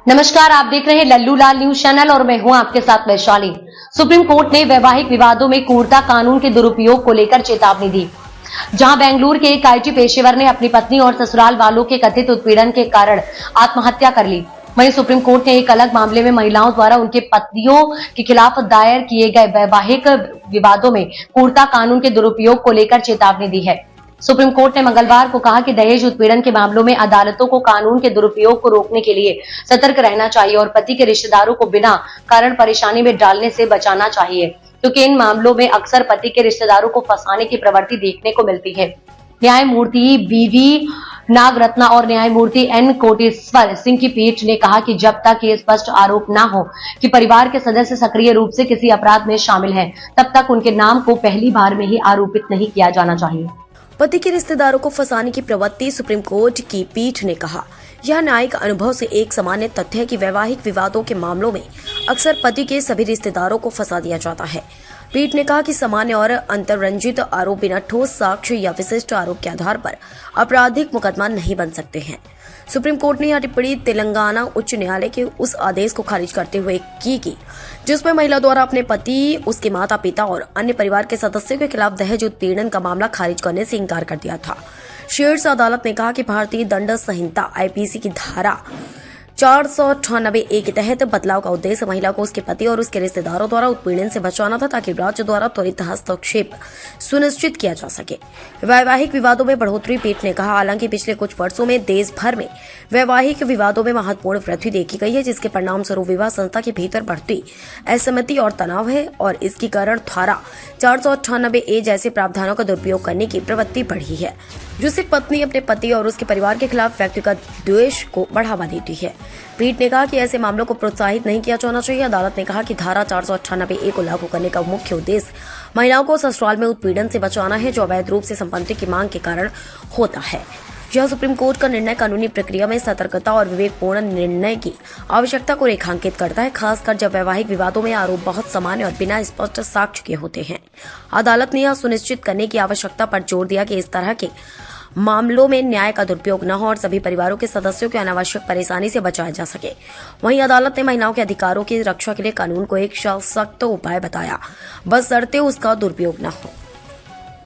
नमस्कार, आप देख रहे हैं लल्लू लाल न्यूज चैनल और मैं हूं आपके साथ वैशाली। सुप्रीम कोर्ट ने वैवाहिक विवादों में क्रूरता कानून के दुरुपयोग को लेकर चेतावनी दी। जहां बेंगलुरु के एक आईटी पेशेवर ने अपनी पत्नी और ससुराल वालों के कथित उत्पीड़न के कारण आत्महत्या कर ली, वहीं सुप्रीम कोर्ट ने एक अलग मामले में महिलाओं द्वारा उनके पतियों के खिलाफ दायर किए गए वैवाहिक विवादों में क्रूरता कानून के दुरुपयोग को लेकर चेतावनी दी है। सुप्रीम कोर्ट ने मंगलवार को कहा कि दहेज उत्पीड़न के मामलों में अदालतों को कानून के दुरुपयोग को रोकने के लिए सतर्क रहना चाहिए और पति के रिश्तेदारों को बिना कारण परेशानी में डालने से बचाना चाहिए, क्योंकि इन मामलों में अक्सर पति के रिश्तेदारों को फंसाने की प्रवृत्ति देखने को मिलती है। न्यायमूर्ति बीवी नागरत्ना और न्यायमूर्ति एन कोटेश्वर सिंह की पीठ ने कहा कि जब तक ये स्पष्ट आरोप न हो कि परिवार के सदस्य सक्रिय रूप से किसी अपराध में शामिल हैं, तब तक उनके नाम को पहली बार में ही आरोपित नहीं किया जाना चाहिए। पति के रिश्तेदारों को फंसाने की प्रवृत्ति, सुप्रीम कोर्ट की पीठ ने कहा, यह न्यायिक अनुभव से एक सामान्य तथ्य है कि वैवाहिक विवादों के मामलों में अक्सर पति के सभी रिश्तेदारों को फंसा दिया जाता है। पीठ ने कहा कि सामान्य और अंतर्रंजित आरोप बिना ठोस साक्ष्य या विशिष्ट आरोप के आधार पर आपराधिक मुकदमा नहीं बन सकते हैं। सुप्रीम कोर्ट ने यह टिप्पणी तेलंगाना उच्च न्यायालय के उस आदेश को खारिज करते हुए की जिसमें महिला द्वारा अपने पति, उसके माता पिता और अन्य परिवार के सदस्यों के खिलाफ दहेज उत्पीड़न का मामला खारिज करने से इंकार कर दिया था। शीर्ष अदालत ने कहा कि भारतीय दंड संहिता आईपीसी की धारा 498A के तहत बदलाव का उद्देश्य महिला को उसके पति और उसके रिश्तेदारों द्वारा उत्पीड़न से बचाना था, ताकि राज्य द्वारा त्वरित हस्तक्षेप सुनिश्चित किया जा सके। वैवाहिक विवादों में बढ़ोतरी, पीठ ने कहा, हालांकि पिछले कुछ वर्षों में देश भर में वैवाहिक विवादों में महत्वपूर्ण वृद्धि देखी गई है, जिसके परिणाम स्वरूप विवाह संस्था के भीतर बढ़ती असहमति और तनाव है और इसके कारण धारा 498A जैसे प्रावधानों का दुरुपयोग करने की प्रवृत्ति बढ़ी है, जिससे पत्नी अपने पति और उसके परिवार के खिलाफ व्यक्तिगत द्वेष को बढ़ावा देती है। पीठ ने कहा कि ऐसे मामलों को प्रोत्साहित नहीं किया जाना चाहिए। अदालत ने कहा कि धारा 498A को लागू करने का मुख्य उद्देश्य महिलाओं को ससुराल में उत्पीड़न से बचाना है, जो अवैध रूप से संपत्ति की मांग के कारण होता है। यह सुप्रीम कोर्ट का निर्णय कानूनी प्रक्रिया में सतर्कता और विवेकपूर्ण निर्णय की आवश्यकता को रेखांकित करता है, खासकर जब वैवाहिक विवादों में आरोप बहुत सामान्य और बिना स्पष्ट साक्ष्य के होते हैं। अदालत ने यह सुनिश्चित करने की आवश्यकता पर जोर दिया कि इस तरह के मामलों में न्याय का दुरुपयोग न हो और सभी परिवारों के सदस्यों को अनावश्यक परेशानी से बचाया जा सके। वहीं अदालत ने महिलाओं के अधिकारों की रक्षा के लिए कानून को एक सशक्त उपाय बताया, बशर्ते उसका दुरुपयोग न हो।